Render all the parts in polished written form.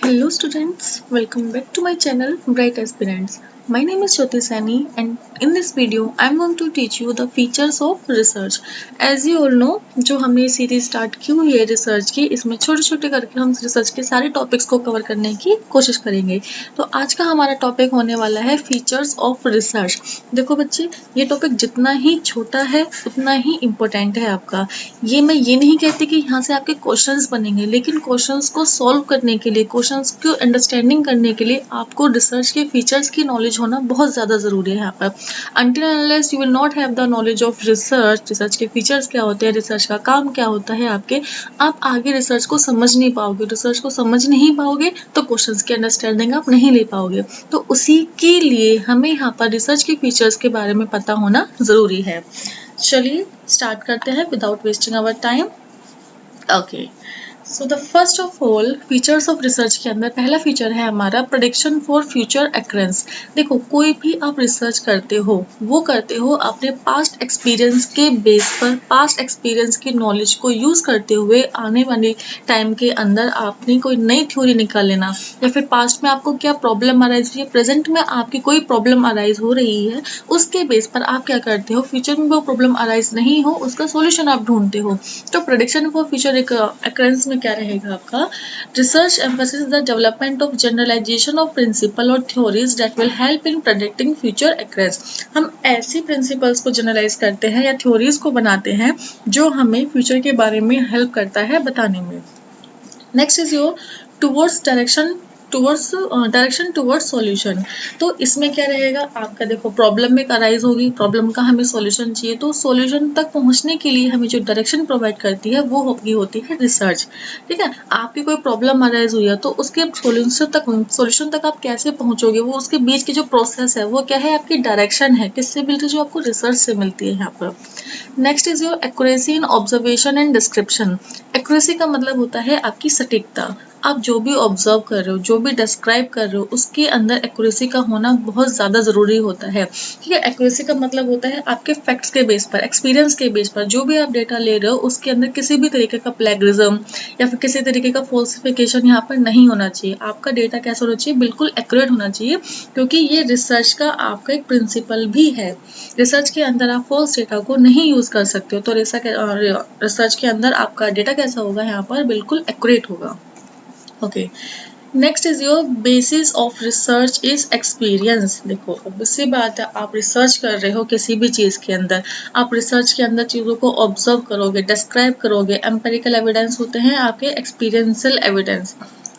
Hello students, welcome back to my channel Bright Aspirants. My name is Jyoti Sani and in this video I am going to teach you the features of research. As you all know, जो हमने ये series start की हुई है research की, इसमें छोटे छोटे करके हम रिसर्च के सारे टॉपिक्स को कवर करने की कोशिश करेंगे। तो आज का हमारा टॉपिक होने वाला है फीचर्स ऑफ रिसर्च। देखो बच्चे, ये टॉपिक जितना ही छोटा है उतना ही इम्पोर्टेंट है आपका। मैं ये नहीं कहती कि यहाँ से आपके क्वेश्चंस बनेंगे, लेकिन क्वेश्चंस को सॉल्व करने के लिए, क्वेश्चंस को अंडरस्टैंडिंग करने के लिए आपको रिसर्च के फीचर्स की नॉलेज होना बहुत ज़्यादा ज़रूरी है यहाँ पर। Until unless you will not have the knowledge of research के फीचर्स क्या होते हैं, रिसर्च का काम क्या होता है आपके, आप आगे रिसर्च को समझ नहीं पाओगे। रिसर्च को समझ नहीं पाओगे तो क्वेश्चंस की अंडरस्टैंडिंग आप नहीं ले पाओगे। तो उसी के लिए हमें यहाँ पर रिसर्च के फीचर्स के बारे में पता होना ज़रूरी है। चलिए स्टार्ट करते हैं without wasting our time. Okay, so the first of all features of research के अंदर पहला फीचर है हमारा प्रेडिक्शन फॉर फ्यूचर एक्रेंस। देखो, कोई भी आप रिसर्च करते हो वो करते हो अपने पास्ट एक्सपीरियंस के बेस पर, पास्ट एक्सपीरियंस की नॉलेज को यूज करते हुए आने वाले टाइम के अंदर आपने कोई नई थ्योरी निकाल लेना, या फिर पास्ट में आपको क्या प्रॉब्लम अराइज हुई है, प्रेजेंट में आपकी कोई प्रॉब्लम अराइज हो रही है, उसके बेस पर आप क्या करते हो, फ्यूचर में वो प्रॉब्लम अराइज नहीं हो उसका सोल्यूशन आप ढूंढते हो। तो प्रेडिक्शन फॉर फ्यूचर एक्रेंस में क्या रहेगा आपका, research emphasis the development of generalisation of principle और theories that will help in predicting future occurrences. हम ऐसी प्रिंसिपल्स को जनरलाइज करते हैं या थ्योरीज को बनाते हैं जो हमें फ्यूचर के बारे में हेल्प करता है बताने में। Next is your towards direction towards solution. तो इसमें क्या रहेगा आपका, देखो प्रॉब्लम में अराइज होगी, प्रॉब्लम का हमें सॉल्यूशन चाहिए, तो सॉल्यूशन तक पहुंचने के लिए हमें जो डायरेक्शन प्रोवाइड करती है वो होती है रिसर्च। ठीक है, आपकी कोई प्रॉब्लम अराइज हुई है तो उसके सॉल्यूशन तक आप कैसे पहुंचोगे, वो उसके बीच की जो प्रोसेस है वो क्या है, आपकी डायरेक्शन है, किससे मिलती है, जो आपको रिसर्च से मिलती है यहाँ पर। Next is your accuracy in observation and description. Accuracy का मतलब होता है आपकी सटीकता। आप जो भी ऑब्जर्व कर रहे हो, जो भी डिस्क्राइब कर रहे हो, उसके अंदर एक्यूरेसी का होना बहुत ज़्यादा ज़रूरी होता है। ठीक है, एक्यूरेसी का मतलब होता है आपके फैक्ट्स के बेस पर, एक्सपीरियंस के बेस पर जो भी आप डेटा ले रहे हो उसके अंदर किसी भी तरीके का प्लेगरिज्म या फिर किसी तरीके का फॉल्सिफिकेशन यहाँ पर नहीं होना चाहिए। आपका डेटा कैसा होना चाहिए, बिल्कुल एक्यूरेट होना चाहिए, क्योंकि ये रिसर्च का आपका एक प्रिंसिपल भी है। रिसर्च के अंदर आप फॉल्स डेटा को नहीं यूज़ कर सकते हो, तो रिसर्च के अंदर आपका डेटा कैसा होगा, यहाँ पर बिल्कुल एक्यूरेट होगा। Okay, next is your basis of research is experience. देखो, obvious सी बात है, आप रिसर्च कर रहे हो किसी भी चीज़ के अंदर, आप रिसर्च के अंदर चीज़ों को ऑब्जर्व करोगे, डिस्क्राइब करोगे। एम्पेरिकल एविडेंस होते हैं आपके एक्सपीरियंशियल एविडेंस,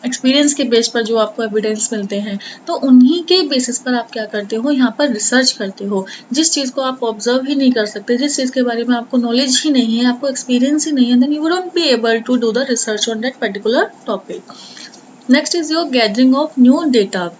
एक्सपीरियंस के बेस पर जो आपको एविडेंस मिलते हैं, तो उन्हीं के बेसिस पर आप क्या करते हो, यहाँ पर रिसर्च करते हो। जिस चीज़ को आप ऑब्जर्व ही नहीं कर सकते, जिस चीज़ के बारे में आपको नॉलेज ही नहीं है, आपको एक्सपीरियंस ही नहीं है, then you wouldn't be able to do the research on that particular topic. Next is your gathering of new data.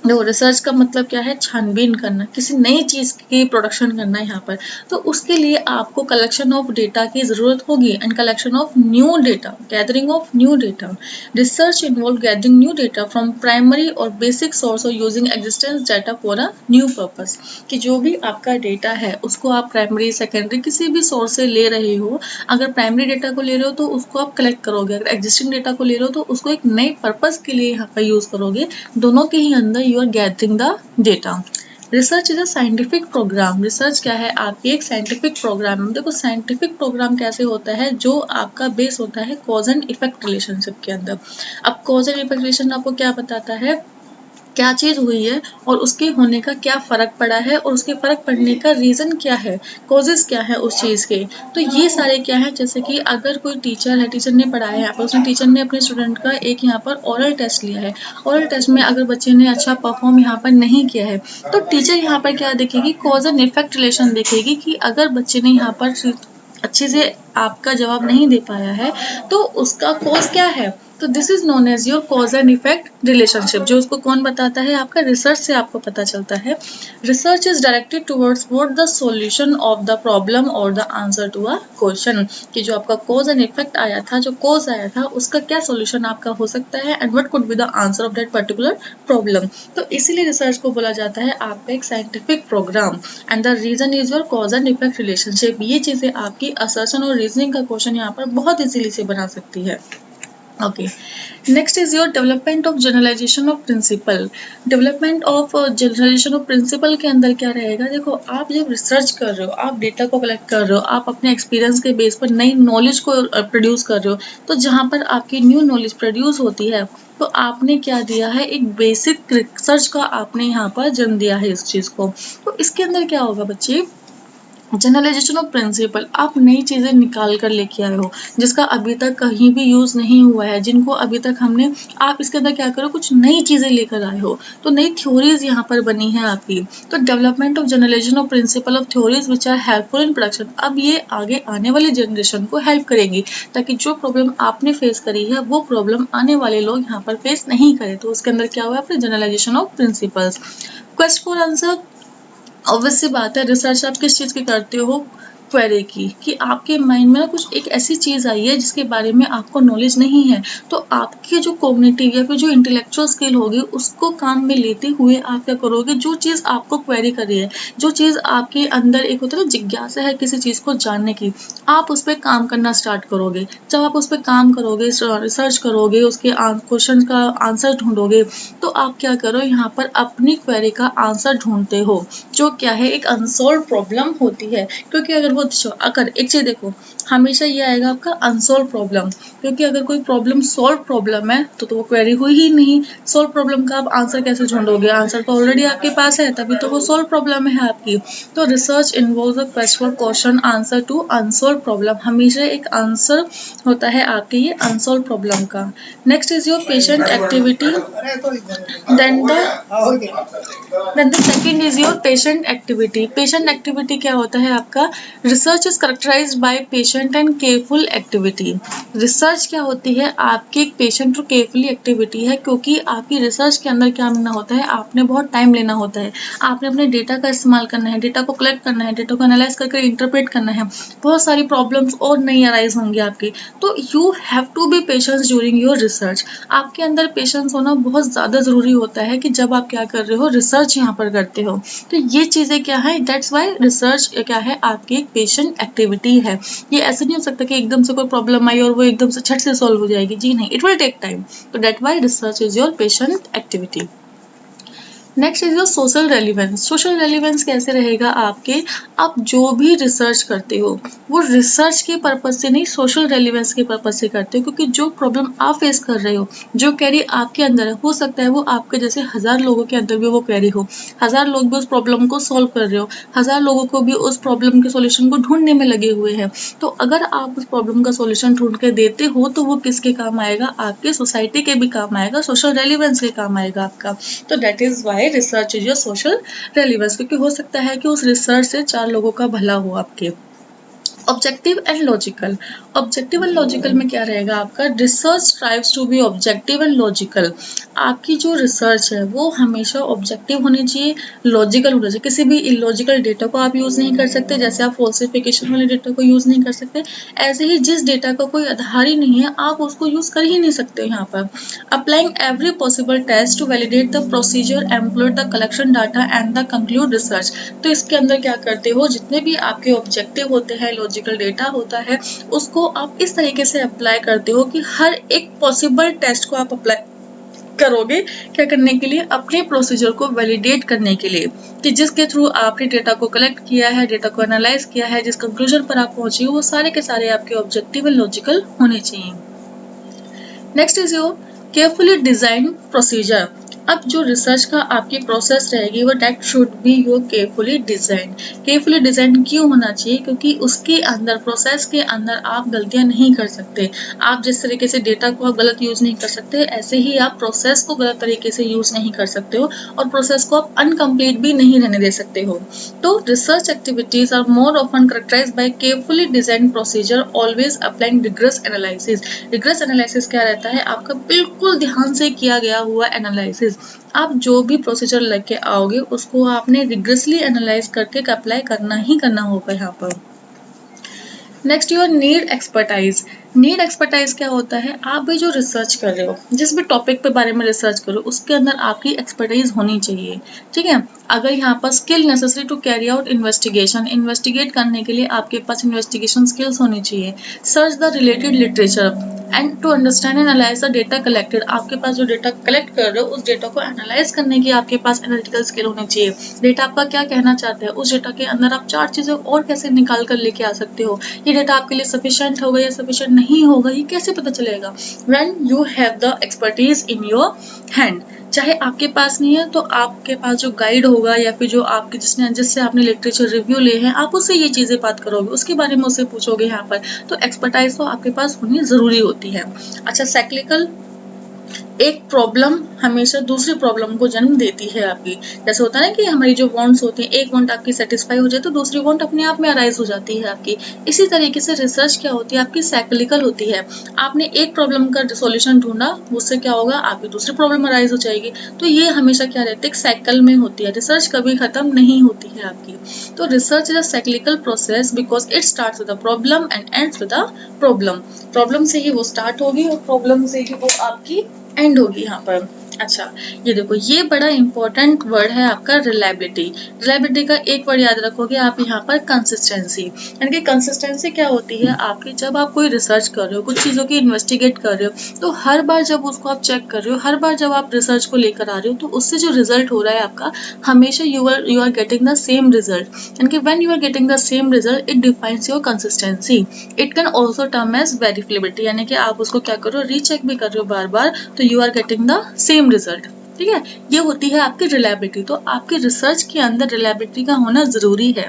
देखो, रिसर्च का मतलब क्या है, छानबीन करना, किसी नई चीज़ की प्रोडक्शन करना है यहाँ पर। तो उसके लिए आपको कलेक्शन ऑफ डेटा की ज़रूरत होगी, and collection of new data, gathering of new data. Research involve gathering new data from primary और बेसिक सोर्स और using existence data for a new purpose. कि जो भी आपका डेटा है उसको आप प्राइमरी सेकेंडरी किसी भी सोर्स से ले रहे हो। अगर प्राइमरी डेटा को ले रहे हो तो उसको आप कलेक्ट करोगे, अगर एग्जिस्टिंग डेटा को ले रहे हो तो उसको एक नए पर्पस के लिए यहाँ पर यूज़ करोगे। दोनों के ही अंदर you are gathering the data. Research is a scientific programme. Research क्या है, आपकी एक साइंटिफिक प्रोग्राम है। देखो, साइंटिफिक प्रोग्राम कैसे होता है, जो आपका बेस होता है कॉज एंड इफेक्ट रिलेशनशिप के अंदर। अब कॉज एंड इफेक्ट रिलेशन आपको क्या बताता है, क्या चीज़ हुई है और उसके होने का क्या फ़र्क पड़ा है, और उसके फ़र्क पड़ने का रीज़न क्या है, कॉजेज़ क्या है उस चीज़ के। तो ये सारे क्या है, जैसे कि अगर कोई टीचर है, टीचर ने पढ़ाया है यहाँ पर, उसने टीचर ने अपने स्टूडेंट का एक यहाँ पर ओरल टेस्ट लिया है। ओरल टेस्ट में अगर बच्चे ने अच्छा परफॉर्म यहाँ पर नहीं किया है, तो टीचर यहाँ पर क्या देखेगी, कॉज एंड इफेक्ट रिलेशन देखेगी कि अगर बच्चे ने यहाँ पर अच्छे से आपका जवाब नहीं दे पाया है तो उसका कॉज क्या है। तो this is known as your cause and effect relationship, जो उसको कौन बताता है, आपका रिसर्च से आपको पता चलता है। Research is directed towards what the solution of the problem और the answer to a question. कि जो आपका कॉज एंड इफेक्ट आया था, जो कॉज आया था, उसका क्या सॉल्यूशन आपका हो सकता है, and what could be the answer of that particular problem. तो इसीलिए रिसर्च को बोला जाता है आपका एक scientific programme, and the reason is your cause and effect relationship. ये चीजें आपकी असर्शन और रीजनिंग का क्वेश्चन यहाँ पर बहुत इजीली से बना सकती है। Okay, next is your development of generalisation of principle. Development of generalisation of principle के अंदर क्या रहेगा, देखो आप जब रिसर्च कर रहे हो, आप डेटा को कलेक्ट कर रहे हो, आप अपने एक्सपीरियंस के बेस पर नई नॉलेज को प्रोड्यूस कर रहे हो, तो जहाँ पर आपकी न्यू नॉलेज प्रोड्यूस होती है तो आपने क्या दिया है, एक बेसिक रिसर्च का आपने यहाँ पर जन्म दिया है इस चीज़ को। तो इसके अंदर क्या होगा बच्चे, जनरलाइजेशन ऑफ प्रिंसिपल, आप नई चीज़ें निकाल कर लेके आए हो जिसका अभी तक कहीं भी यूज़ नहीं हुआ है, जिनको अभी तक हमने, आप इसके अंदर क्या करो, कुछ नई चीज़ें लेकर आए हो, तो नई थ्योरीज यहाँ पर बनी है आपकी। तो development of generalisation of principle of theories which are helpful in production, अब ये आगे आने वाली जनरेशन को हेल्प करेंगी ताकि जो प्रॉब्लम आपने फेस करी है वो प्रॉब्लम आने वाले लोग यहाँ पर फेस नहीं करें। तो उसके अंदर क्या हुआ, आपने generalization of principles. Question for answer, obvious सी बात है, रिसर्च आप किस चीज़ की करते हो, क्वेरी की, कि आपके माइंड में ना कुछ एक ऐसी चीज़ आई है जिसके बारे में आपको नॉलेज नहीं है, तो आपकी जो कॉग्निटिव या फिर जो इंटेलेक्चुअल स्किल होगी उसको काम में लेते हुए आप क्या करोगे, जो चीज़ आपको क्वेरी करी है, जो चीज़ आपके अंदर एक होता है ना जिज्ञासा है किसी चीज़ को जानने की, आप उस पर काम करना स्टार्ट करोगे। जब आप उस पर काम करोगे, रिसर्च करोगे, उसके क्वेश्चन का आंसर ढूंढोगे, तो आप क्या करो, यहाँ पर अपनी क्वेरी का आंसर ढूंढते हो, जो क्या है, एक अनसॉल्व प्रॉब्लम होती है। क्योंकि अगर एक चीज देखो, हमेशा ये आएगा आपका अनसॉल्व प्रॉब्लम, क्योंकि अगर कोई प्रॉब्लम सॉल्व प्रॉब्लम है तो वो क्वेरी हुई ही नहीं। सॉल्व प्रॉब्लम का आप आंसर कैसे ढूंढोगे, आंसर तो ऑलरेडी आपके पास है, तभी तो वो सॉल्व प्रॉब्लम है आपकी। तो research involve a quest for question answer to unsolve problem, हमेशा एक आंसर होता है आपके ये अनसॉल्व प्रॉब्लम का। Next is your patient activity, then the second is your patient activity. Patient activity क्या होता है आपका, research is characterised by patient and careful activity. Research क्या होती है, आपकी एक पेशेंट और केयरफुली एक्टिविटी है, क्योंकि आपकी रिसर्च के अंदर क्या करना होता है, आपने बहुत टाइम लेना होता है, आपने अपने डेटा का इस्तेमाल करना है, डेटा को कलेक्ट करना है, डेटा को एनालाइज करके इंटरप्रेट करना है, बहुत सारी प्रॉब्लम्स और नई अराइज होंगी आपकी, तो you have to be patience during your research. आपके अंदर पेशेंस होना बहुत ज़्यादा ज़रूरी होता है कि जब आप क्या कर रहे हो, रिसर्च यहाँ पर करते हो। तो ये चीज़ें क्या है, दैट्स वाई रिसर्च क्या है, आपकी एक पेशेंट एक्टिविटी है। ये ऐसे नहीं हो सकता कि एकदम से कोई प्रॉब्लम आई और वो एकदम से झट से सॉल्व हो जाएगी, जी नहीं, इट विल टेक टाइम। तो that why research is your patient activity. Next is your social relevance. Social relevance कैसे रहेगा आपके, आप जो भी रिसर्च करते हो वो रिसर्च के पर्पज से नहीं, सोशल रेलिवेंस के पर्पज से करते हो, क्योंकि जो प्रॉब्लम आप फेस कर रहे हो, जो क्वेरी आपके अंदर है, हो सकता है वो आपके जैसे 1000 लोगों के अंदर भी वो क्वेरी हो, 1000 लोग भी उस प्रॉब्लम को सॉल्व कर रहे हो, 1000 लोगों को भी उस प्रॉब्लम के सॉल्यूशन को ढूंढने में लगे हुए हैं। तो अगर आप उस प्रॉब्लम का सॉल्यूशन ढूंढ के देते हो तो वो किसके काम आएगा, आपके सोसाइटी के भी काम आएगा, सोशल रेलिवेंस के काम आएगा आपका। तो that is why research is your social relevance, क्योंकि हो सकता है कि उस रिसर्च से 4 लोगों का भला हो आपके। Objective and logical. Objective and logical में क्या रहेगा आपका, research strives to be objective and logical. आपकी जो रिसर्च है वो हमेशा ऑब्जेक्टिव होनी चाहिए, लॉजिकल होना चाहिए। किसी भी इलॉजिकल डेटा को आप यूज़ नहीं कर सकते, जैसे आप फॉल्सिफिकेशन वाले डेटा को यूज़ नहीं कर सकते, ऐसे ही जिस डेटा का कोई आधार ही नहीं है आप उसको यूज़ कर ही नहीं सकते यहाँ पर। Applying every possible test to validate the procedure, employ the collection data and the conclude research. तो इसके अंदर क्या करते हो, जितने भी आपके ऑब्जेक्टिव होते हैं, लॉजिकल डेटा होता है, उसको आप इस तरीके से अप्लाई करते हो कि हर एक पॉसिबल टेस्ट को आप अप्लाई करोगे, क्या करने के लिए, अपने प्रोसीजर को वैलिडेट करने के लिए, कि जिसके थ्रू आपने डेटा को कलेक्ट किया है, डेटा को एनालाइज किया है, जिस कंक्लूजन पर आप पहुंचे हो, वो सारे के सारे आपके ऑब्जेक्टिव एंड लॉजिकल होने चाहिए। Next is your carefully design procedure. अब जो रिसर्च का आपकी प्रोसेस रहेगी वो that should be your carefully design. Carefully design क्यों होना चाहिए, क्योंकि उसके अंदर, प्रोसेस के अंदर आप गलतियां नहीं कर सकते। आप जिस तरीके से डेटा को आप गलत यूज नहीं कर सकते, ऐसे ही आप प्रोसेस को गलत तरीके से यूज नहीं कर सकते हो, और प्रोसेस को आप अनकम्प्लीट भी नहीं रहने दे सकते हो। तो research activities are more often characterised by carefully design procedure, always applying rigorous analysis. Rigorous analysis क्या रहता है, आपका बिल्कुल ध्यान से किया गया हुआ एनालिसिस। आप जो भी प्रोसीजर लेके आओगे उसको आपने रिग्रेसली एनालाइज करके अप्लाई करना ही करना होगा यहाँ पर। Next your need expertise. Need expertise क्या होता है, आप भी जो रिसर्च कर रहे हो, जिस भी टॉपिक पे बारे में रिसर्च करो, उसके अंदर आपकी एक्सपर्टाइज होनी चाहिए। ठीक है, अगर यहाँ पर skill necessary to carry out investigation, investigate करने के लिए आपके पास इन्वेस्टिगेशन स्किल्स होनी चाहिए। Search the related literature and to understand and analyse the data collected, आपके पास जो डेटा कलेक्ट कर रहे हो उस डेटा को एनालाइज करने की आपके पास एनालिटिकल स्किल होनी चाहिए। डेटा आपका क्या कहना चाहता है, उस डेटा के अंदर आप 4 चीजें और कैसे निकाल कर लेके आ सकते हो, ये डेटा आपके लिए सफिशिएंट होगा या सफिशिएंट नहीं होगा, ये कैसे पता चलेगा। When you have the expertise in your hand, चाहे आपके पास नहीं है तो आपके पास जो गाइड होगा या फिर जो आपके जिससे आपने लिटरेचर रिव्यू लिए हैं, आप उससे ये चीजें बात करोगे, उसके बारे में उससे पूछोगे यहाँ पर, तो एक्सपर्टाइज तो आपके पास होनी जरूरी होती है। अच्छा, साइक्लिकल, एक प्रॉब्लम हमेशा दूसरी प्रॉब्लम को जन्म देती है आपकी। जैसे होता है ना कि हमारी जो वांट्स होती हैं, एक वांट आपकी सेटिस्फाई हो जाए तो दूसरी वांट अपने आप में अराइज हो जाती है आपकी। इसी तरीके से रिसर्च क्या होती है आपकी, साइक्लिकल होती है। आपने एक प्रॉब्लम का सॉल्यूशन ढूंढा, उससे क्या होगा, आपकी दूसरी प्रॉब्लम अराइज हो जाएगी। तो ये हमेशा क्या रहती है, साइकिल में होती है, रिसर्च कभी खत्म नहीं होती है आपकी। तो research is a cyclical process because it starts with a problem and ends with a problem. Problem से ही वो स्टार्ट होगी और प्रॉब्लम से ही वो आपकी एंड होगी यहाँ पर। अच्छा, ये देखो, ये बड़ा इंपॉर्टेंट वर्ड है आपका रिलायबिलिटी। रिलायबिलिटी का एक वर्ड याद रखोगे आप यहाँ पर, कंसिस्टेंसी। यानी कि कंसिस्टेंसी क्या होती है आपकी, जब आप कोई रिसर्च कर रहे हो, कुछ चीजों की इन्वेस्टिगेट कर रहे हो, तो हर बार जब उसको आप चेक कर रहे हो, हर बार जब आप रिसर्च को लेकर आ रहे हो, तो उससे जो रिजल्ट हो रहा है आपका, हमेशा you are getting the same result. यानी कि when you are getting the same result, it defines your consistency. It can also term as verifiability, यानी कि आप उसको क्या करो, रीचेक भी कर रहे हो बार बार, तो you are getting the same result. ठीक है, ये होती है आपकी रिलायबिलिटी। तो आपकी रिसर्च के अंदर रिलायबिलिटी का होना जरूरी है।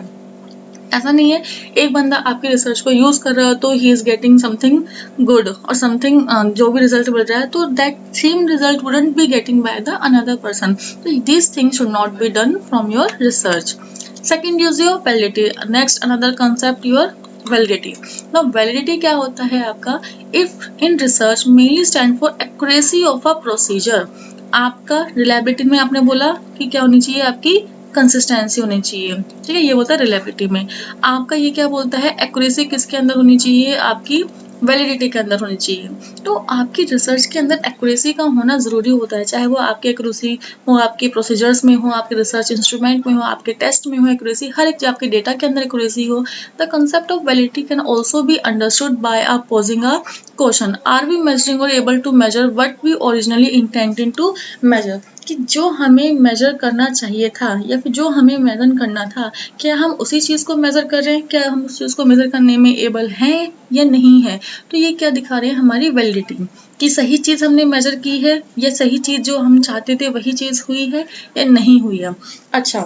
ऐसा नहीं है एक बंदा आपके रिसर्च को यूज कर रहा है तो he is getting something good और समथिंग, जो भी रिजल्ट मिल रहा है, तो that same result wouldn't be getting by the another person. तो this thing should not be done from your research. Second use your validity. Next another concept, your validity. Now validity क्या होता है आपका, if in research mainly stand for accuracy of a procedure. आपका reliability में आपने बोला कि क्या होनी चाहिए, आपकी कंसिस्टेंसी होनी चाहिए। ठीक है, ये होता है रिलायबिलिटी में। आपका ये क्या बोलता है, एक्यूरेसी किसके अंदर होनी चाहिए, आपकी वैलिडिटी के अंदर होनी चाहिए। तो आपकी रिसर्च के अंदर एक्यूरेसी का होना जरूरी होता है, चाहे वो आपकी एक्यूरेसी हो, आपके प्रोसीजर्स में हो, आपके रिसर्च इंस्ट्रूमेंट में हो, आपके टेस्ट में हो एक्यूरेसी, हर एक आपके डेटा के अंदर एक्यूरेसी हो। The concept of validity can also be understood by a posing a question, are we measuring और able to measure what we originally intended to measure. कि जो हमें मेजर करना चाहिए था या फिर जो हमें मेजर करना था, क्या हम उसी चीज को मेजर कर रहे हैं, क्या हम उस चीज को मेजर करने में एबल हैं या नहीं है। तो ये क्या दिखा रहे हैं, हमारी वैलिडिटी, कि सही चीज हमने मेजर की है या सही चीज जो हम चाहते थे वही चीज हुई है या नहीं हुई है। अच्छा,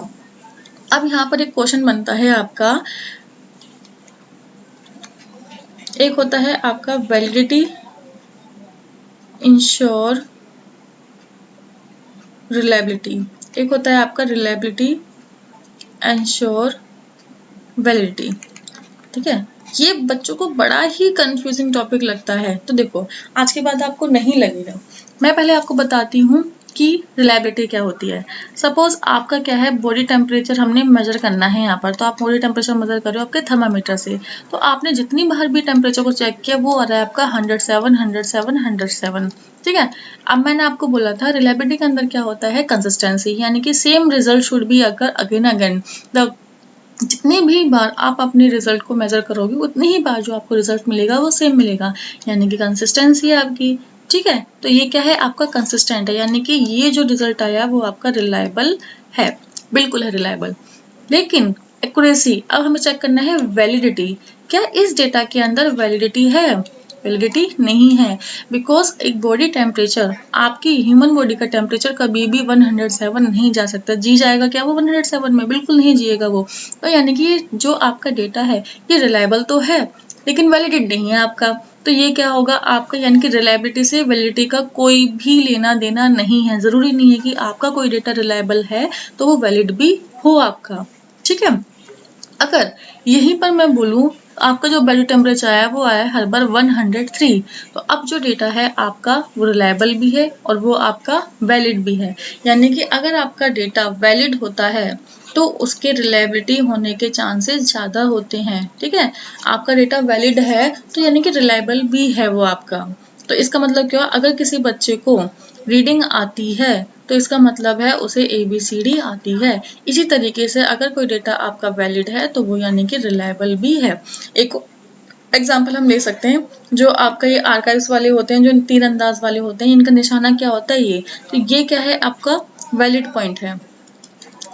अब यहाँ पर एक क्वेश्चन बनता है आपका, एक होता है आपका वैलिडिटी इंश्योर रिलायबिलिटी, एक होता है आपका रिलायबिलिटी एंश्योर वैलिडिटी। ठीक है, ये बच्चों को बड़ा ही कंफ्यूजिंग टॉपिक लगता है। तो देखो, आज के बाद आपको नहीं लगेगा। मैं पहले आपको बताती हूँ कि रिलायबिलिटी क्या होती है। सपोज आपका क्या है, बॉडी टेम्परेचर हमने मेजर करना है यहाँ पर, तो आप बॉडी टेम्परेचर मेजर कर रहे हो आपके थर्मामीटर से। तो आपने जितनी बार भी टेम्परेचर को चेक किया वो आ रहा है आपका 107, 107, 107। ठीक है, अब मैंने आपको बोला था रिलायबिलिटी के अंदर क्या होता है, कंसिस्टेंसी, यानी कि सेम रिजल्ट शुड बी अगर अगेन अगेन। द जितनी भी बार आप अपने रिजल्ट को मेजर करोगे उतनी ही बार जो आपको रिजल्ट मिलेगा वो सेम मिलेगा, यानी कि कंसिस्टेंसी है आपकी। ठीक है, तो ये क्या है, आपका कंसिस्टेंट है, यानी कि ये जो रिजल्ट आया वो आपका रिलायबल है, बिल्कुल है रिलायबल। लेकिन एक्यूरेसी, अब हमें चेक करना है वैलिडिटी, क्या इस डेटा के अंदर वैलिडिटी है, वैलिडिटी नहीं है। बिकॉज एक बॉडी टेम्परेचर, आपकी ह्यूमन बॉडी का टेम्परेचर कभी भी 107 नहीं जा सकता। जी जाएगा क्या वो 107 में, बिल्कुल नहीं जिएगा वो। तो यानी कि जो आपका डेटा है ये रिलायबल तो है लेकिन वैलिडेट नहीं है आपका। तो ये क्या होगा आपका, यानी कि रिलायबिलिटी से वैलिडिटी का कोई भी लेना देना नहीं है। जरूरी नहीं है कि आपका कोई डेटा रिलायबल है तो वो वैलिड भी हो आपका। ठीक है, अगर यहीं पर मैं बोलूं, आपका जो बॉडी टेम्परेचर आया वो आया हर बार 103, तो अब जो डेटा है आपका वो रिलायबल भी है और वो आपका वैलिड भी है। यानी कि अगर आपका डेटा वैलिड होता है तो उसके रिलायबिलिटी होने के चांसेस ज़्यादा होते हैं। ठीक है, आपका डेटा वैलिड है तो यानी कि रिलायबल भी है वो आपका। तो इसका मतलब क्या, अगर किसी बच्चे को रीडिंग आती है तो इसका मतलब है उसे ABCD आती है। इसी तरीके से अगर कोई डेटा आपका वैलिड है तो वो यानी कि रिलायबल भी है। एक एग्जाम्पल हम ले सकते हैं, जो आपका ये आर्काइव्स वाले होते हैं, जो तीरंदाज वाले होते हैं, इनका निशाना क्या होता है ये, तो ये क्या है, आपका वैलिड पॉइंट है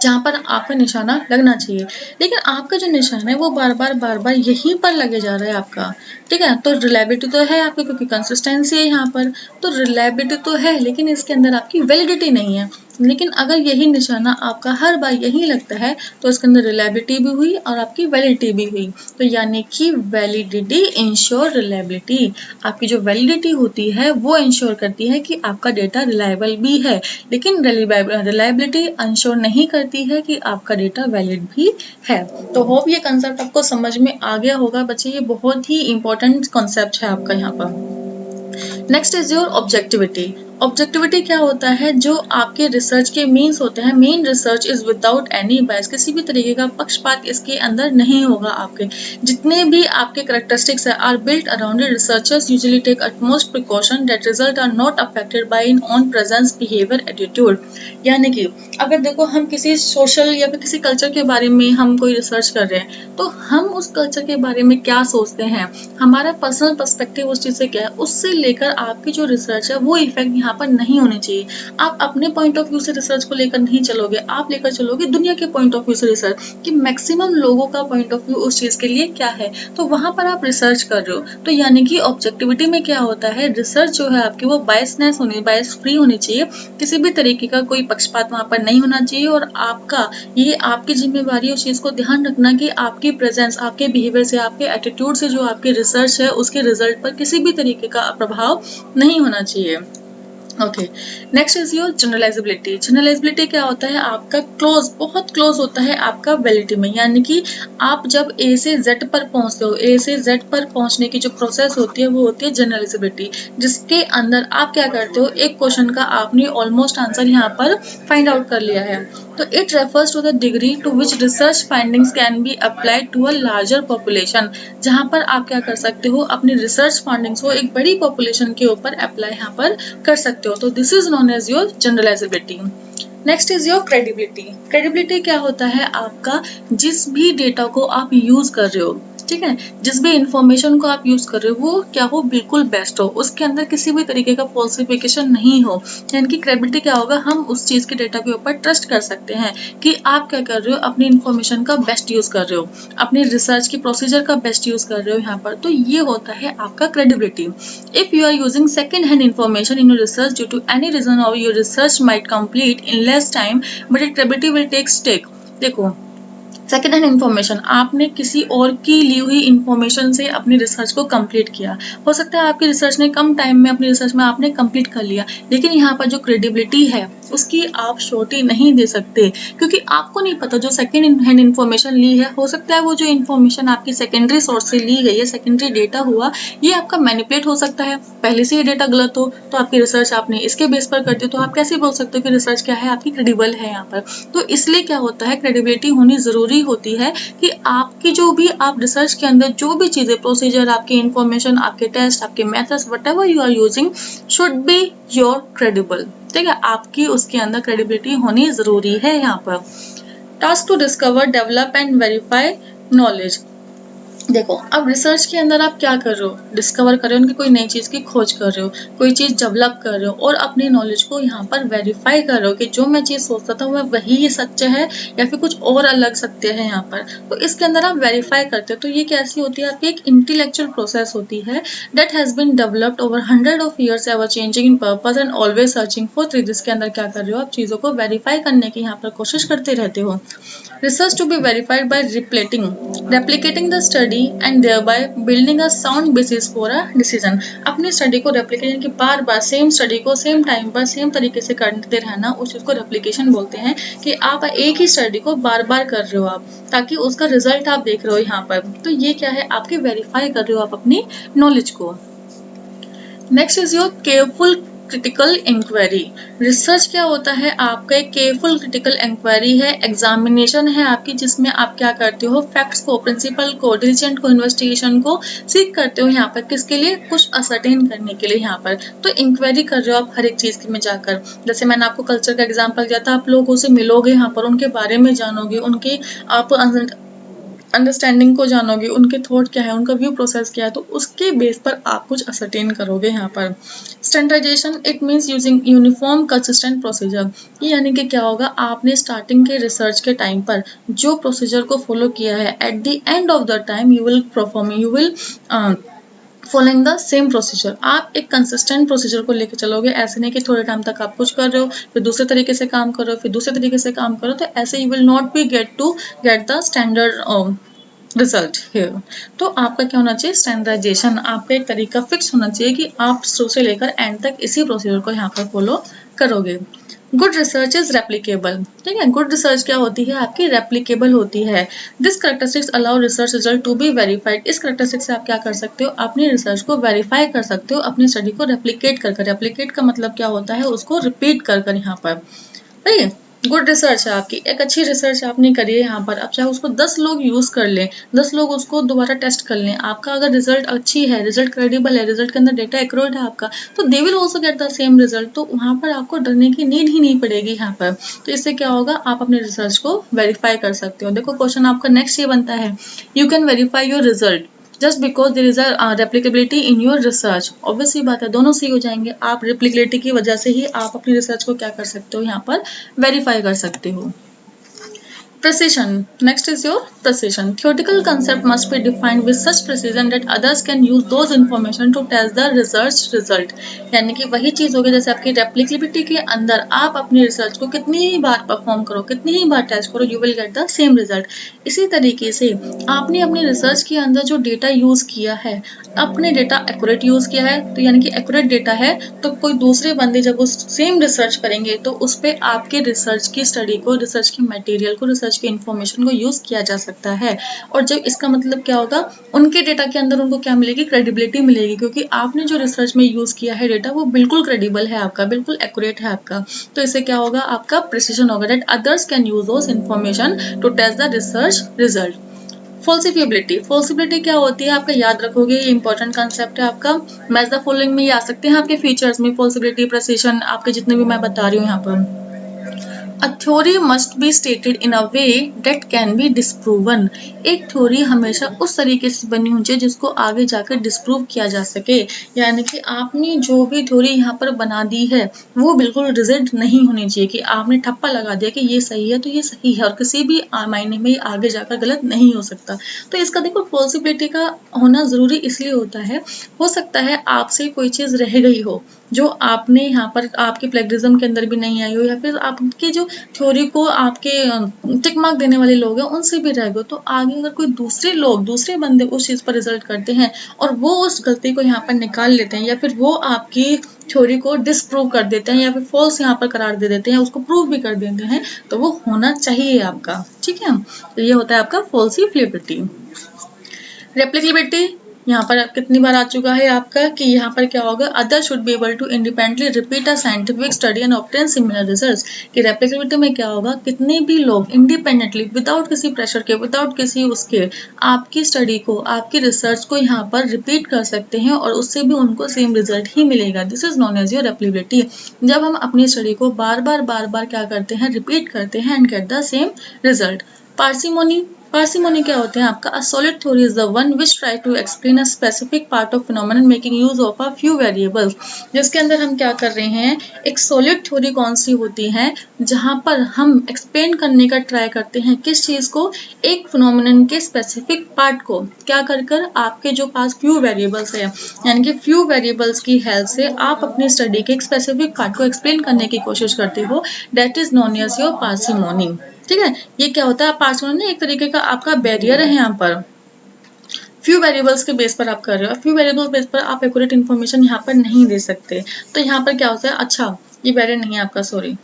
जहाँ पर आपका निशाना लगना चाहिए। लेकिन आपका जो निशाना है वो बार बार यहीं पर लगे जा रहा है आपका। ठीक है, तो रिलायबिलिटी तो है आपकी क्योंकि कंसिस्टेंसी है यहाँ पर, तो रिलायबिलिटी तो है लेकिन इसके अंदर आपकी वैलिडिटी नहीं है। लेकिन अगर यही निशाना आपका हर बार यही लगता है तो इसके अंदर रिलायबिलिटी भी हुई और आपकी वैलिडिटी भी हुई। तो यानी कि वैलिडिटी इंश्योर रिलायबिलिटी। आपकी जो वैलिडिटी होती है वो इंश्योर करती है कि आपका डेटा रिलायबल भी है, लेकिन रिलायबिलिटी इंश्योर नहीं करती है कि आपका डेटा वैलिड भी है। तो होप ये कंसेप्ट आपको समझ में आ गया होगा बच्चे, ये बहुत ही इंपॉर्टेंट कॉन्सेप्ट है आपका यहाँ पर। Next is your objectivity. Objectivity क्या होता है, जो आपके रिसर्च के मीन्स होते हैं। Main research is without any बायस, किसी भी तरीके का पक्षपात इसके अंदर नहीं होगा। आपके जितने भी आपके करेक्टरिस्टिक्स है are built around it. Researchers usually take utmost precaution that result are not affected by in on presence behaviour attitude. यानी कि अगर देखो हम किसी सोशल या फिर किसी कल्चर के बारे में हम कोई रिसर्च कर रहे हैं तो हम उस कल्चर के बारे में क्या सोचते हैं, हमारा पर्सनल पर्सपेक्टिव उस चीज़ से क्या है, उससे लेकर आपकी जो रिसर्च है वो इफेक्ट यहाँ पर नहीं होनी चाहिए। आप अपने पॉइंट ऑफ व्यू से रिसर्च को लेकर नहीं चलोगे, आप लेकर चलोगे दुनिया के पॉइंट ऑफ व्यू से रिसर्च, कि मैक्सिमम लोगों का पॉइंट ऑफ व्यू उस चीज़ के लिए क्या है, तो वहां पर आप रिसर्च कर रहे हो। तो यानी कि ऑब्जेक्टिविटी में क्या होता है, रिसर्च जो है आपकी वो बायसनेस होनी, बायस फ्री होनी चाहिए, किसी भी तरीके का कोई पक्षपात वहां पर नहीं होना चाहिए। और आपका ये आपकी जिम्मेवारी उस चीज़ को ध्यान रखना कि आपकी प्रेजेंस, आपके बिहेवियर से, आपके एटीट्यूड से जो आपकी रिसर्च है उसके रिजल्ट पर किसी भी तरीके का प्रभाव नहीं होना चाहिए। Okay, next is your generalisability. Generalisability क्या होता है, आपका क्लोज, बहुत क्लोज होता है आपका वैलिडिटी में। यानी कि आप जब ए से जेड पर पहुंचते हो, ए से जेड पर पहुंचने की जो प्रोसेस होती है वो होती है जनरलाइजेबिलिटी, जिसके अंदर आप क्या करते हो, एक क्वेश्चन का आपने ऑलमोस्ट आंसर यहाँ पर फाइंड आउट कर लिया है, तो it refers to the degree to which research findings can be applied to a larger population. जहाँ पर आप क्या कर सकते हो, अपनी रिसर्च फाइंडिंग्स को एक बड़ी पॉपुलेशन के ऊपर अप्लाई यहाँ पर कर सकते हो। तो this is known as your generalisability. Next is your credibility. Credibility क्या होता है, आपका जिस भी डेटा को आप यूज कर रहे हो, ठीक है, जिस भी इंफॉर्मेशन को आप यूज कर रहे हो वो क्या हो, बिल्कुल बेस्ट हो, उसके अंदर किसी भी तरीके का फॉल्सिफिकेशन नहीं हो। यानी कि क्रेडिबिलिटी क्या होगा, हम उस चीज के डेटा के ऊपर ट्रस्ट कर सकते हैं कि आप क्या कर रहे हो, अपनी इंफॉर्मेशन का बेस्ट यूज कर रहे हो, अपनी रिसर्च की प्रोसीजर का बेस्ट यूज कर रहे हो यहाँ पर। तो ये होता है आपका credibility. If you are using second hand information in your research due to any reason और your research might complete in less time but it credibility will take stake. देखो, सेकेंड हैंड इन्फॉर्मेशन, आपने किसी और की ली हुई information से अपनी research को कंप्लीट किया, हो सकता है आपकी रिसर्च ने कम टाइम में अपनी रिसर्च में आपने कंप्लीट कर लिया, लेकिन यहाँ पर जो क्रेडिबिलिटी है उसकी आप श्योरिटी नहीं दे सकते, क्योंकि आपको नहीं पता जो सेकेंड हैंड इन्फॉर्मेशन ली है, हो सकता है वो जो इन्फॉर्मेशन आपकी सेकेंडरी सोर्स से ली गई है, सेकेंडरी डेटा हुआ, ये आपका मैनिपुलेट हो सकता है, पहले से ये डेटा गलत हो, तो आपकी रिसर्च आपने इसके बेस पर करती हो, तो आप कैसे बोल सकते हो कि रिसर्च क्या है आपकी क्रेडिबल है यहाँ पर। तो इसलिए क्या होता है, क्रेडिबिलिटी होनी जरूरी होती है कि आपकी जो भी आप रिसर्च के अंदर जो भी चीजें, प्रोसीजर, आपकी इंफॉर्मेशन, आपके टेस्ट, आपके methods, whatever you are using should be your credible. ठीक है, आपकी उसके अंदर क्रेडिबिलिटी होनी जरूरी है यहाँ पर। Task to discover, develop and verify knowledge. देखो, अब रिसर्च के अंदर आप क्या कर रहे हो, डिस्कवर कर रहे हो, उनकी कोई नई चीज की खोज कर रहे हो, कोई चीज डेवलप कर रहे हो और अपनी नॉलेज को यहाँ पर वेरीफाई कर रहे हो कि जो मैं चीज सोचता था वह वही सच है या फिर कुछ और अलग सत्य है यहाँ पर। तो इसके अंदर आप वेरीफाई करते हो। तो ये कैसी होती है, आपकी एक इंटेलेक्चुअल प्रोसेस होती है that has been developed over hundred of years, ever changing in purpose and always searching for truth. जिसके अंदर क्या कर रहे हो, आप चीजों को वेरीफाई करने की यहाँ पर कोशिश करते रहते हो। Research to be verified by replicating the study and thereby building a sound basis for a decision। अपनी स्टडी को रेप्लिकेशन की बार बार सेम स्टडी को सेम टाइम पर सेम तरीके से करते रहना, उस चीज को रेप्लिकेशन बोलते हैं, कि आप एक ही स्टडी को बार बार कर रहे हो आप, ताकि उसका रिजल्ट आप देख रहे हो यहाँ पर। तो ये क्या है, आपके वेरीफाई कर रहे हो आप अपनी नॉलेज को। Next is your careful critical inquiry. Research क्या होता है? आपका एक केयरफुल क्रिटिकल इंक्वायरी है, एग्जामिनेशन है आपकी, जिसमें आप क्या करते हो, फैक्ट्स को, प्रिंसिपल को, डिसीजन को, इन्वेस्टिगेशन को सीख करते हो। यहाँ पर किसके लिए? कुछ असरटेन करने के लिए। यहाँ पर तो इंक्वायरी कर रहे हो आप हर एक चीज में जाकर। जैसे मैंने आपको कल्चर का एग्जाम्पल दिया था, आप लोगों से मिलोगे, यहाँ पर उनके बारे में जानोगे, उनके आप अंडरस्टैंडिंग को जानोगे, उनके थॉट क्या है, उनका व्यू प्रोसेस क्या है, तो उसके बेस पर आप कुछ असरटेन करोगे। यहाँ पर standardisation, it means using uniform consistent procedure. ये यानी कि क्या होगा, आपने स्टार्टिंग के रिसर्च के टाइम पर जो प्रोसीजर को फॉलो किया है, at the end of the time you will following the same procedure. आप एक कंसिस्टेंट प्रोसीजर को लेकर चलोगे। ऐसे नहीं कि थोड़े टाइम तक आप कुछ कर रहे हो, फिर दूसरे तरीके से काम करो, फिर दूसरे तरीके से काम करो, तो ऐसे you will not be get the standard result here. तो आपका क्या होना चाहिए? स्टैंडर्डाइजेशन। आपका एक तरीका फिक्स होना चाहिए कि आप शुरू से लेकर एंड तक इसी प्रोसीजर को यहाँ पर फॉलो करोगे। Good research is replicable. ठीक है, गुड रिसर्च क्या होती है आपकी? रेप्लीकेबल होती है। This characteristics allow research result to be verified. इस करेक्टरिस्टिक से आप क्या कर सकते हो? अपनी रिसर्च को वेरीफाई कर सकते हो, अपनी स्टडी को रेप्लीकेट कर। रेप्लीकेट का मतलब क्या होता है? उसको रिपीट कर यहाँ पर। सही है, गुड रिसर्च है आपकी, एक अच्छी रिसर्च आपने करी है यहाँ पर। अब चाहे उसको 10 लोग यूज कर लें, 10 लोग उसको दोबारा टेस्ट कर लें, आपका अगर रिजल्ट अच्छी है, रिजल्ट क्रेडिबल है, रिजल्ट के अंदर डेटा एक्यूरेट है आपका, तो they will also get the same result. तो वहां पर आपको डरने की नीड ही नहीं पड़ेगी यहाँ पर। तो इससे क्या होगा, आप अपने रिसर्च को वेरीफाई कर सकते हो। देखो क्वेश्चन आपका नेक्स्ट ये बनता है, you can verify your result just because there is a replicability in your research. Obviously बात है, दोनों सही हो जाएंगे। आप रेप्लिकेबिलिटी की वजह से ही आप अपनी रिसर्च को क्या कर सकते हो, यहाँ पर वेरीफाई कर सकते हो। Precision. Next is your precision. Theoretical concept must be defined with such precision that others can use those information to test the research result. यानी कि वही चीज होगी, जैसे आपकी रेप्लिकेबिलिटी के अंदर आप अपनी रिसर्च को कितनी ही बार परफॉर्म करो, कितनी ही बार टेस्ट करो, you will get the same result. इसी तरीके से आपने अपनी रिसर्च के अंदर जो डेटा यूज किया है, अपने डेटा एक्यूरेट यूज किया है, तो यानी कि एक्यूरेट डेटा है, तो कोई दूसरे बंदे जब उस सेम रिसर्च करेंगे तो उस पर आपके रिसर्च की स्टडी को, रिसर्च के मटेरियल को, रिसर्च के इन्फॉर्मेशन को यूज किया जा सकता है। और जब इसका मतलब क्या होगा, उनके डेटा के अंदर उनको क्या मिलेगी? क्रेडिबिलिटी मिलेगी, क्योंकि आपने जो रिसर्च में यूज किया है डेटा, वो बिल्कुल क्रेडिबल है आपका, बिल्कुल एक्यूरेट है आपका। तो इससे क्या होगा, आपका प्रिसीजन होगा, that others can use those information to test the research result. Falsifiability, falsifiability क्या होती है आपका? याद रखोगे, ये इंपॉर्टेंट कंसेप्ट है आपका। मैच द फॉलोइंग में ये आ सकते हैं आपके फीचर्स में, फॉल्सिबिलिटी, प्रिसिशन, आपके जितने भी मैं बता रही हूँ यहाँ पर। A theory must be stated in a way that can be disproven. एक थ्योरी हमेशा उस तरीके से बनी होनी चाहिए जिसको आगे जाकर डिस्प्रूव किया जा सके। यानी कि आपने जो भी थ्योरी यहाँ पर बना दी है, वो बिल्कुल रिजिड नहीं होनी चाहिए कि आपने ठप्पा लगा दिया कि ये सही है तो ये सही है, और किसी भी मायने में आगे जाकर गलत नहीं हो सकता। तो इसका देखो, पॉसिबिलिटी का होना जरूरी इसलिए होता है, हो सकता है आपसे कोई चीज रह गई हो जो आपने यहाँ पर आपके प्लेगरिज्म के अंदर भी नहीं आई हो, या फिर आपके जो थ्योरी को आपके टिक मार्क देने वाले लोग हैं उनसे भी रह गए, तो आगे अगर कोई दूसरे लोग, दूसरे बंदे उस चीज पर रिजल्ट करते हैं और वो उस गलती को यहाँ पर निकाल लेते हैं, या फिर वो आपकी थ्योरी को डिसप्रूव कर देते हैं, या फिर फॉल्स यहाँ पर करार दे देते हैं, उसको प्रूव भी कर देते हैं, तो वो होना चाहिए आपका। ठीक है, तो ये होता है आपका फॉल्सिफिलिटी। रेप्लिकेबिलिटी यहाँ पर कितनी बार आ चुका है आपका कि यहाँ पर क्या होगा, other should be able to independently repeat a scientific study and obtain similar results. कि रेप्लिकेबिलिटी में क्या होगा, कितने भी लोग इंडिपेंडेंटली, विदाउट किसी प्रेशर के, विदाउट किसी उसके, आपकी स्टडी को, आपकी रिसर्च को यहाँ पर रिपीट कर सकते हैं और उससे भी उनको सेम रिजल्ट ही मिलेगा। This is known as your replicability. जब हम अपनी स्टडी को बार बार क्या करते हैं, रिपीट करते हैं and get the same result. Parsimony, parsimony क्या होते हैं आपका? A solid theory is the one which try to explain a specific part of phenomenon making use of a few variables। जिसके अंदर हम क्या कर रहे हैं, एक solid theory कौन सी होती है, जहां पर हम एक्सप्लेन करने का ट्राई करते हैं किस चीज को, एक phenomenon के specific part को क्या कर आपके जो पास few variables है, यानी कि few variables की हेल्प से आप अपनी स्टडी के एक स्पेसिफिक पार्ट को एक्सप्लेन करने की कोशिश करते हो, that is known as your parsimony। ठीक है, ये क्या होता है, पार्सिमोनी एक तरीके का आपका बैरियर है। यहाँ पर फ्यू वेरिएबल्स के बेस पर आप कर रहे हो, फ्यू वेरिएबल बेस पर आप एक्यूरेट इन्फॉर्मेशन यहाँ पर नहीं दे सकते, तो यहाँ पर क्या होता है, अच्छा ये बैरियर नहीं है आपका, सॉरी।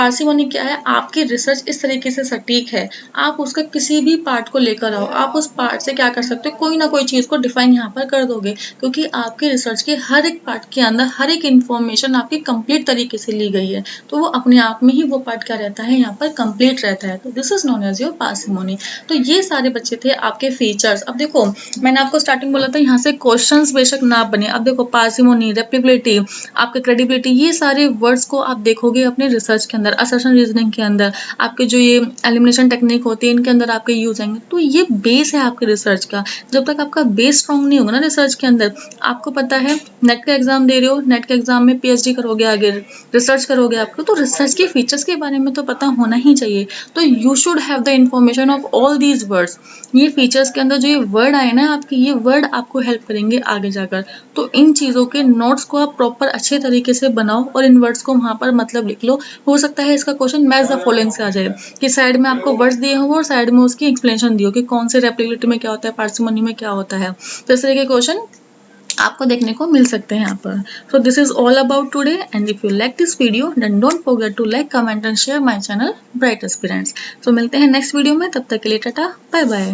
पार्सिमोनी क्या है, आपकी रिसर्च इस तरीके से सटीक है, आप उसका किसी भी पार्ट को लेकर आओ, आप उस पार्ट से क्या कर सकते हो, कोई ना कोई चीज़ को डिफाइन यहाँ पर कर दोगे, क्योंकि आपकी रिसर्च के हर एक पार्ट के अंदर हर एक इन्फॉर्मेशन आपकी कंप्लीट तरीके से ली गई है, तो वो अपने आप में ही वो पार्ट क्या रहता है, यहाँ पर कंप्लीट रहता है। तो this is known as your parsimony. तो ये सारे बच्चे थे आपके फीचर्स। अब देखो, मैंने आपको स्टार्टिंग बोला था यहाँ से क्वेश्चंस बेशक ना बने, अब देखो पार्सिमोनी, रेप्लिबिलिटी, आपके क्रेडिबिलिटी, ये सारे वर्ड्स को आप देखोगे अपने रिसर्च के अंदर, असर्शन रीजनिंग के अंदर, आपके जो ये एलिमिनेशन टेक्निक होती है इनके अंदर आपके यूज आएंगे। तो ये बेस है आपके रिसर्च का। जब तक आपका बेस स्ट्रॉन्ग नहीं होगा ना रिसर्च के अंदर, आपको पता है नेट का एग्जाम दे रहे हो, नेट के एग्जाम में पीएचडी करोगे, आगे रिसर्च करोगे, आपको तो रिसर्च के फीचर्स के बारे में तो पता होना ही चाहिए। तो you should have the information of all these words. ये फीचर्स के अंदर जो ये वर्ड आए ना आपके, ये वर्ड आपको हेल्प करेंगे आगे जाकर। तो इन चीज़ों के नोट्स को आप प्रॉपर अच्छे तरीके से बनाओ और इन वर्ड्स को वहाँ पर मतलब लिख लो। हो सकता है इसका क्वेश्चन मैच द फॉलोइंग से आ जाए, कि साइड में आपको वर्ड्स दिए हो और साइड में उसकी एक्सप्लेनेशन दी हो कि कौन से रेप्लिबिलिटी में क्या होता है, पार्सिमोनी में क्या होता है। तो इस तरह के क्वेश्चन आपको देखने को मिल सकते हैं यहाँ पर। So this is all about today, and if you like this video then don't forget to like, comment and share my channel Bright Aspirants. So मिलते हैं नेक्स्ट वीडियो में, तब तक के लिए टाटा, बाय बाय।